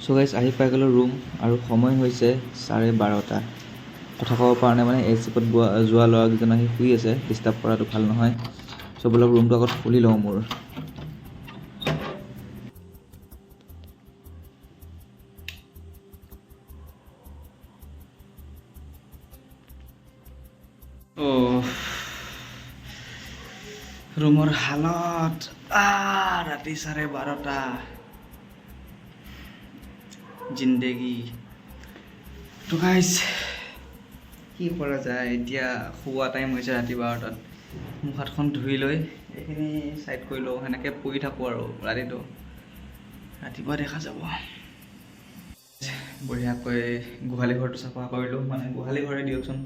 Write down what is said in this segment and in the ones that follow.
So guys আহি পাই গ'লোঁ ৰুম আৰু সময় হৈছে 12:30। কথা ক'ব পৰা নাই মানে এচিপত যোৱা ল'ৰাকেইজন আহি শুই আছে, ডিষ্টাৰ্ব কৰাটো ভাল নহয়। চ' বোলক ৰুমটো আগত খুলি লওঁ মোৰ। ৰুমৰ হালত ৰাতি 12:30 জিন্দেগী। তো গাইজ কি কৰা যায়, এতিয়া শুৱা টাইম হৈছে ৰাতি 12টাত। মুখ হাতখন ধুই লৈ এইখিনি ছাইড কৰি লওঁ, সেনেকৈ পৰি থাকোঁ আৰু ৰাতিটো। ৰাতিপুৱা দেখা যাব। বঢ়িয়াকৈ গোহালি ঘৰটো চাফা কৰিলোঁ, মানে গোহালি ঘৰে দিয়কচোন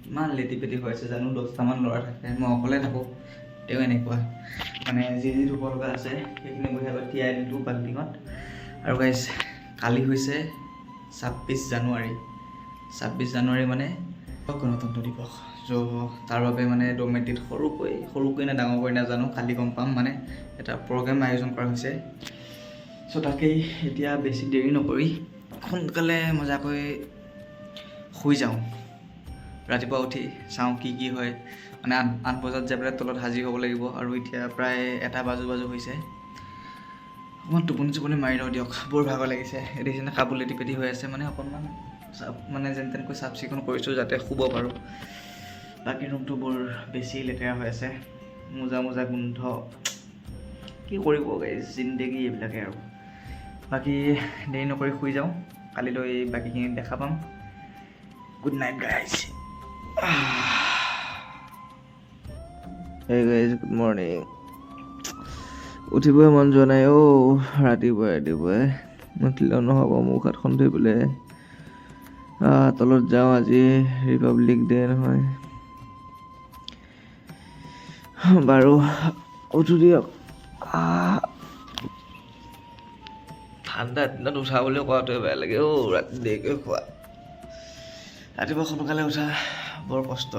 ইমান লেটি পেটি হৈ আছে জানো। 10টামান ল'ৰা থাকে, মই অকলে থাকোঁ, তেওঁ এনেকুৱা মানে যি ধুব লগা আছে সেইখিনি বঢ়িয়াকৈ তিয়াই দিলোঁ বাল্টিঙত। আৰু গাইজ কালি হৈছে 26 জানুৱাৰী। 26 জানুৱাৰী মানে গণতন্ত্ৰ দিৱস। চ' তাৰ বাবে মানে ডমেটিত সৰুকৈ নে ডাঙৰকৈ নাজানো, কালি গম পাম। মানে এটা প্ৰগ্ৰেম আয়োজন কৰা হৈছে। চ' তাকেই এতিয়া বেছি দেৰি নকৰি সোনকালে মজাকৈ শুই যাওঁ। ৰাতিপুৱা উঠি চাওঁ কি হয়, মানে 8 বজাত যাই পেলাই তলত হাজিৰ হ'ব লাগিব। আৰু এতিয়া প্ৰায় 1 বাজু হৈছে। অকণমান টোপনি মাৰি লওঁ দিয়ক, বৰ ভাগৰ লাগিছে। এদিন কাপোৰ লেটি পেটি হৈ আছে, মানে অকণমান মানে যেন তেনেকৈ চাফ চিকুণ কৰিছোঁ যাতে শুব পাৰোঁ। বাকী ৰুমটো বৰ বেছি লেতেৰা হৈ আছে, মোজা গোন্ধ। কি কৰিব গাইজ, জিন্দেগী এইবিলাকে আৰু। বাকী দেৰি নকৰি শুই যাওঁ, কালিলৈ বাকীখিনি দেখা পাম। Good night guys. Hey guys, good morning. উঠিবই মন যোৱা নাই ৰাতিপুৱাই নুঠিলেও নহ'ব। মুখ হাতখন ধুই পেলাই তলত যাওঁ, আজি ৰিপাব্লিক ডে নহয়। বাৰু উঠো দিয়ক। ঠাণ্ডা দিনত উঠা বুলি কোৱাটোৱে বেয়া লাগে ৰাতি দেৰিকৈ খোৱা। ৰাতিপুৱা সোনকালে উঠা বৰ কষ্ট।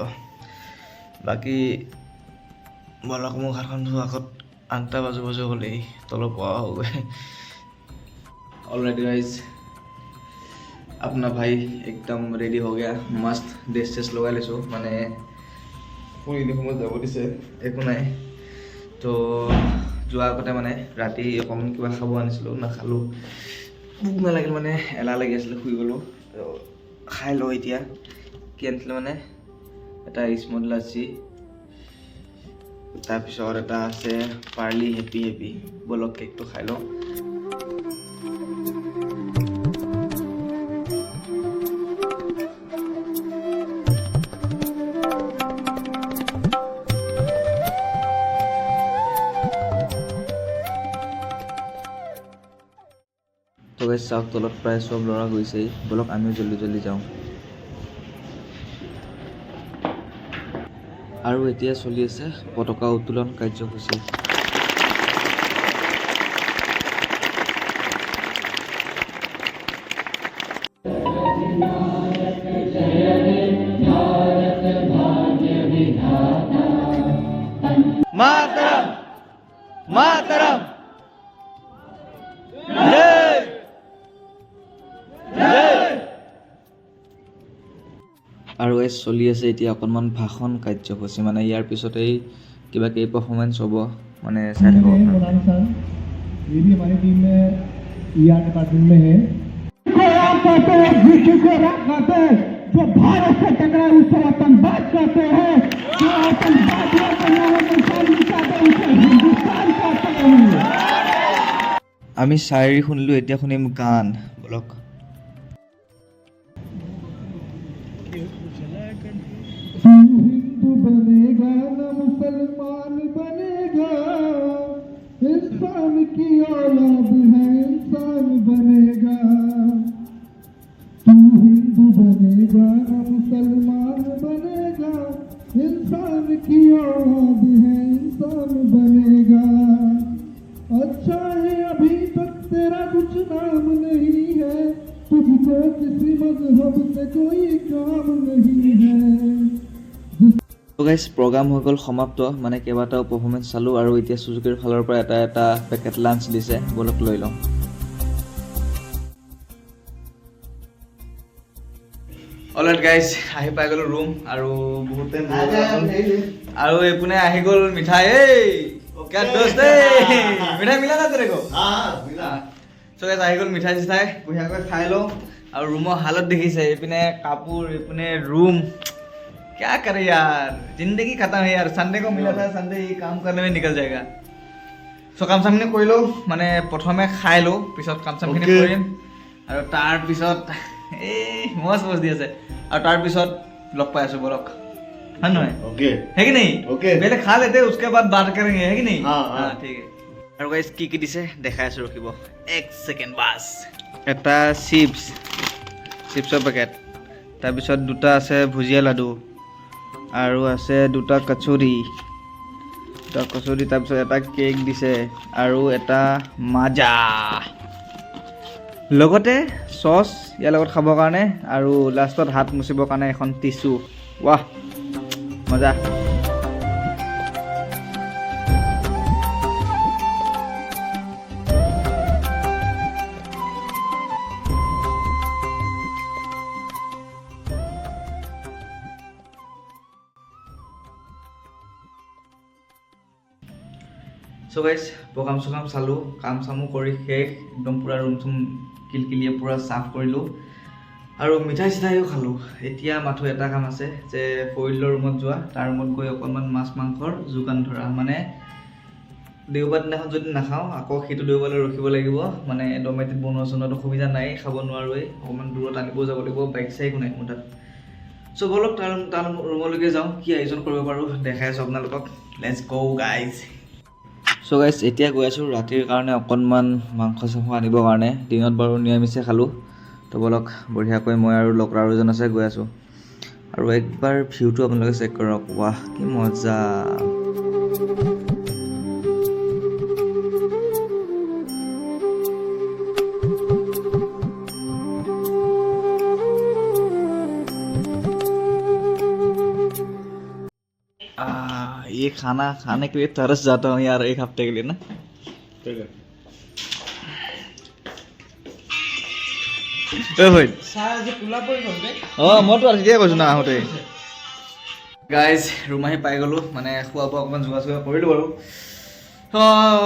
বাকী বলক মুখ হাতখন ধোৱা আগত 8টা বাজু হ'লেই তলত পোৱা হ'বগৈ। অলৰাইট গাইজ, আপোনাৰ ভাই একদম ৰেডি হৈ গয়া। মাষ্ট ড্ৰেছ লগাই লৈছোঁ, মানে সময়ত যাব দিছে, একো নাই। তো যোৱাৰ আগতে মানে ৰাতি অকণমান কিবা খাব আনিছিলোঁ, নাখালোঁ। ভোক নালাগিল, মানে এলাহ লাগি আছিলে, শুই গ'লোঁ। তো খাই লওঁ এতিয়া। কি আনিছিলোঁ মানে এটা স্মুথ লাচ্ছি, তাৰপিছত এটা আছে পাৰ্লি হেপী বলক কেকটো খাই লওঁ। তো গাইজ চাওক, তলত প্ৰায় চব ল'ৰা গৈছেই, বলক আমিও জল্দি যাওঁ। আৰু এতিয়া চলি আছে পতাকা উত্তোলন কাৰ্যসূচী। মাতৰম আৰু চলি আছে এতিয়া অকণমান ভাষণ কাৰ্যসূচী, মানে ইয়াৰ পিছতেই কিবা কিবি পাৰফৰ্মেঞ্চ হ'ব, মানে চাই থাকক। আমি শায়েৰী শুনিলোঁ, এতিয়া শুনিম গান। বলক। हिंदू बनेगा ना मुसलमान बनेगा, इंसान की औलाद है इंसान बनेगा। तू हिंदू बनेगा ना मुसलमान बनेगा, इंसान की औलाद है इंसान बनेगा। अच्छा है अभी तक तेरा कुछ नाम नहीं है, तुझको किसी मजहब से कोई काम नहीं है। তো গাইজ প্ৰগ্ৰাম হৈ গ'ল সমাপ্ত, মানে কেইবাটাও পাৰফৰ্মেঞ্চ চালোঁ। আৰু এতিয়া সুজুকিৰ ফালৰ পৰা এটা পেকেট লাঞ্চ দিছে, বলক লৈ লওঁ। অলৰাইট গাইজ আহি পাই গ'লো ৰুম আৰু বহুতে আৰু এইপিনে আহি গ'ল মিঠাই এই क्या दोस्त মিঠাই মিলা না তেৰে চ' গাইজ আহি গ'ল মিঠাই চিঠাই বঢ়িয়াকৈ খাই লওঁ আৰু ৰুমৰ হালত দেখিছে এইপিনে কাপোৰ এইপিনে ৰুম क्या करे यार जिंदगी खत्म है यार संडे को मिला था संडे ये काम करने में निकल जाएगा চ' কাম চামখিনি কৰি লওঁ মানে প্ৰথমে খাই লওঁ পিছত কাম চামখিনি কৰিম আৰু তাৰপিছত এই মজ মজ দি আছে আৰু তাৰপিছত লগ পাই আছোঁ বলক হয় নহয় है कि नहीं पहले खा लेते उसके बाद बात करेंगे है कि नहीं हाँ ठीक है আৰু গাইজ কি দিছে দেখাই আছোঁ ৰখিব 1 সেকেন্ড বাছ এটা চিপছৰ পেকেট তাৰপিছত দুটা আছে ভুজিয়া লাডু আৰু আছে দুটা কচুৰি তাৰপিছত এটা কেক দিছে আৰু এটা মাজা লগতে চচ ইয়াৰ লগত খাবৰ কাৰণে আৰু লাষ্টত হাত মুচিবৰ কাৰণে এখন টিচু ৱাহ মজা চ' গাইজ প্ৰগ্ৰাম চগ্ৰাম চালোঁ কাম চামো কৰি শেষ একদম পূৰা ৰুম চুম কিলকিলিয়ে পূৰা চাফ কৰিলোঁ আৰু মিঠাই চিঠাইও খালোঁ এতিয়া মাথো এটা কাম আছে যে পৰিলৰ ৰুমত যোৱা তাৰ ৰুমত গৈ অকণমান মাছ মাংসৰ যোগান ধৰা মানে দেওবাৰ দিনাখন যদি নাখাওঁ আকৌ সেইটো দেওবাৰলৈ ৰখিব লাগিব মানে ডমেটিত বনোৱা চনোৱাটো সুবিধা নাই খাব নোৱাৰোৱেই অকণমান দূৰত আনিবও যাব লাগিব বাইক চাইকো নাই মোৰ তাত চ' বলক তাৰ ৰুমলৈকে যাওঁ কি আয়োজন কৰিব পাৰোঁ দেখাই আছোঁ আপোনালোকক লেটছ গ' গাইজ চ' গাইজ এতিয়া গৈ আছোঁ ৰাতিৰ কাৰণে অকণমান মাংস চাংস আনিবৰ কাৰণে দিনত বাৰু নিৰামিষে খালোঁ তো বলক বঢ়িয়াকৈ মই আৰু লগ আৰু এজন আছে গৈ আছোঁ আৰু একবাৰ ভিউটো আপোনালোকে চেক কৰক ৱাহ কি মজা ये खाने के लिए तरस जाता हूँ यार एक हफ्ते के लिए ना মইতো তেতিয়াই কৈছোঁ না আহোঁতে গাইজ ৰুম আহি পাই গ'লোঁ মানে খোৱা বোৱা অকণমান যোগাৰ চোগাৰ কৰিলোঁ বাৰু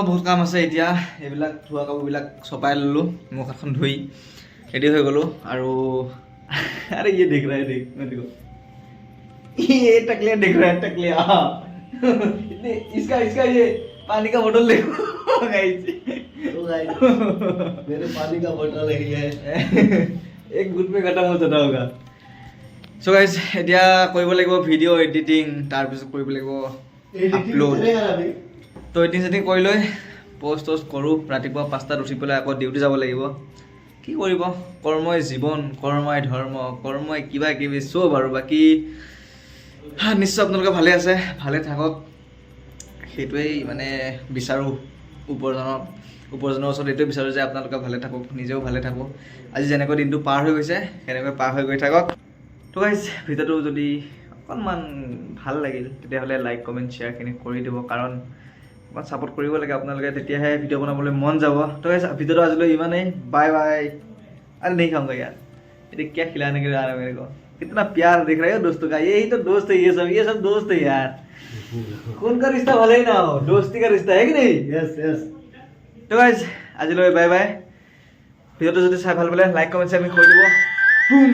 বহুত কাম আছে এতিয়া এইবিলাক ধোৱা কাপোৰবিলাক চপাই ল'লোঁ মুখ হাতখন ধুই ৰেডি হৈ গ'লোঁ আৰু আৰে ये देख रहा है देख मैं देखो ये टकलिया देख रहा है टकलिया इसका ये पानी का बोतल देखो गाइस मेरे पानी का बोतल है एक गुट में खत्म हो जाता होगा सो गाइस এতিয়া কৰিব লাগিব ভিডিঅ' এডিটিং তাৰপিছত কৰিব লাগিব আপলোড তো এডিটিং সেটিং কৰি লৈ পোষ্ট কৰোঁ ৰাতিপুৱা 5টাত উঠি পেলাই আকৌ ডিউটি যাব লাগিব কি কৰিব কৰ্মই জীৱন কৰ্মই ধৰ্ম কৰ্মই কিবা কিবি চব আৰু বাকী নিশ্চয় আপোনালোকে ভালে আছে ভালে থাকক সেইটোৱেই মানে বিচাৰোঁ ওপৰজনৰ ওচৰত এইটোৱে বিচাৰোঁ যে আপোনালোকে ভালে থাকক নিজেও ভালে থাকক আজি যেনেকৈ দিনটো পাৰ হৈ গৈছে সেনেকৈ পাৰ হৈ গৈ থাকক তো গাইজ ভিডিঅ'টো যদি অকণমান ভাল লাগিল তেতিয়াহ'লে লাইক কমেণ্ট শ্বেয়াৰখিনি কৰি দিব কাৰণ অকণমান ছাপোৰ্ট কৰিব লাগে আপোনালোকে তেতিয়াহে ভিডিঅ' বনাবলৈ মন যাব তো গাইজ ভিডিঅ'টো আজিলৈ ইমানেই বাই বাই अरे नहीं खाऊंगा यार ये क्या खिलाने के लिए आ रहा है मेरे को कितना प्यार दिख रहा है दोस्तों का यही तो दोस्त है ये सब दोस्त है यार खून का रिश्ता भले ही ना हो दोस्ती का रिश्ता है कि नहीं यस तो गाइस আজিলৈ বাই বাই ভিডিঅ'টো যদি চাই ভাল পালে লাইক কমেণ্ট শ্বেয়াৰ কৰি দিব বুম